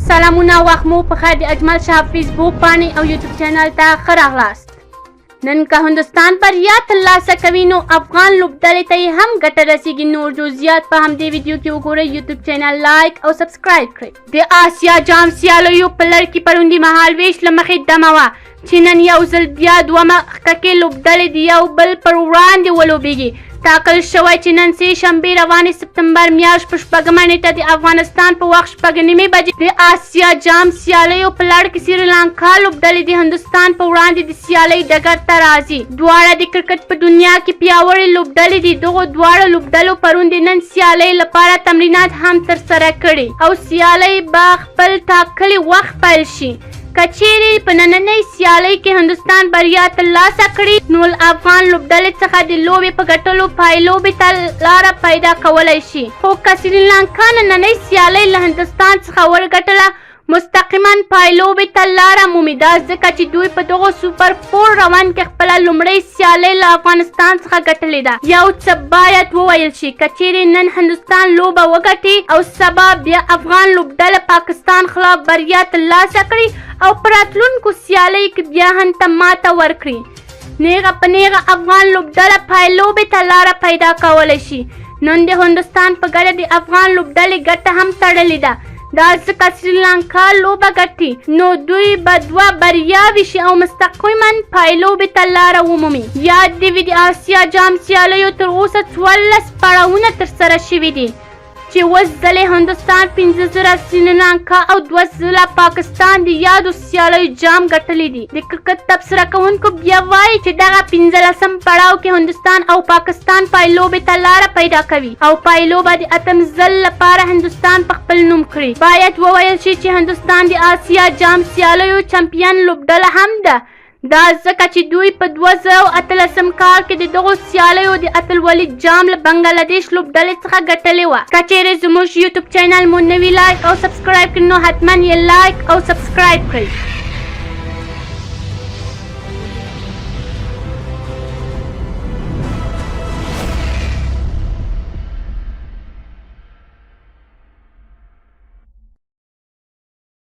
سلامونه وخت مو په خیر د اجمل شاه فیسبوک باندې او یوټیوب چینل ته ښه راغلاست. نن که هندوستان بریا ترلاسه کوي نو افغان لوبډلې ته یې هم ګټه رسیږي. نور جزئیات په همدې ویډیو کې وګورئ. یوټیوب چینل لایک او سبسکرایب کړئ. د آسیا جام سیالیو په لړ کې پروندې مهال ویش له مخې دمه وه چې نن یو ځل بیا دومه ښککې لوبډلې د یو بل پر وړاندې ولوبېږي. ټاکل شوی چې نن سې شنبې روانې سپتمبر میاشت په 6مه نیټه د افغانستان په وخت 6:30 بجې د آسیا جام سیالیو په لړ کې سریلانکا لوبډلې د هندوستان په وړاندې د سیالۍ ډګر ته راځي. دواړه د کرکټ په دنیا کې پیاوړې لوبډلې دي. دغو دواړو لوبډلو پرون د نن سیالۍ لپاره تمرینات هم ترسره کړي او سیالۍ به خپل ټاکلي وخت پیل شي. کچېرې په نننۍ سیالۍ کې هندوستان بریا ترلاسه کړي نو افغان لوبډلې څخه د لوبې په ګټلو پایلوبې ته لاره پیدا کولی شي. خو که سریلانکا نننۍ سیالۍ له هندوستان څخه ورګټله مستقیما پایلوبې ته لاره مومي. دا ځکه چې دوی په دغو سوپر 4 روند کې خپله لومړۍ سیالۍ له افغانستان څخه ګټلې ده. یو څه باید وویل شي، که چیرې نن هندوستان لوبه وګټي او سبا بیا افغان لوبډله پاکستان خلاف بریا ترلاسه کړي او په راتلونکو سیالیو کې بیا هم ته ماته ورکړي، نیغه په نیغه افغان لوبډله پایلوبې ته لاره پیدا کولی شي. نن د هندوستان په ګټه د افغان لوبډلې ګټه هم تړلې ده. دا ځکه سریلانکا لوبه ګټي نو دوی به 2 بریاوې شي او مستقیما پایلوبې ته لاره ومومي. یاد دې وي د آسیا جام سیالیو تر اوسه 14 پړاوونه ترسره شوي دي چې اوس ځلې هندوستان 15 زره، سریلانکا او 2 ځله پاکستان د یادو سیالیو جام ګټلی دي. د کرکټ تبصره کوونکو بیا وایي چې دغه 15م پړاو کې هندوستان او پاکستان پایلوبې ته لاره پیدا کوي او پایلوبه د 8م ځل لپاره هندوستان په خپل نوم کړي. باید وویل شي چې هندوستان د آسیا جام سیالیو چمپیون لوبډله هم ده. دا ځکه چې دوی په 2018 کال کې د دغو سیالیو د اتلولۍ جام له بنګلادیش لوبډلې څخه ګټلې وه. که چیرې زموږ یوټیوب چینل مو نوي لایک او سبسکرایب کړئ نو حتما یې لایک او سبسکرایب کړئ.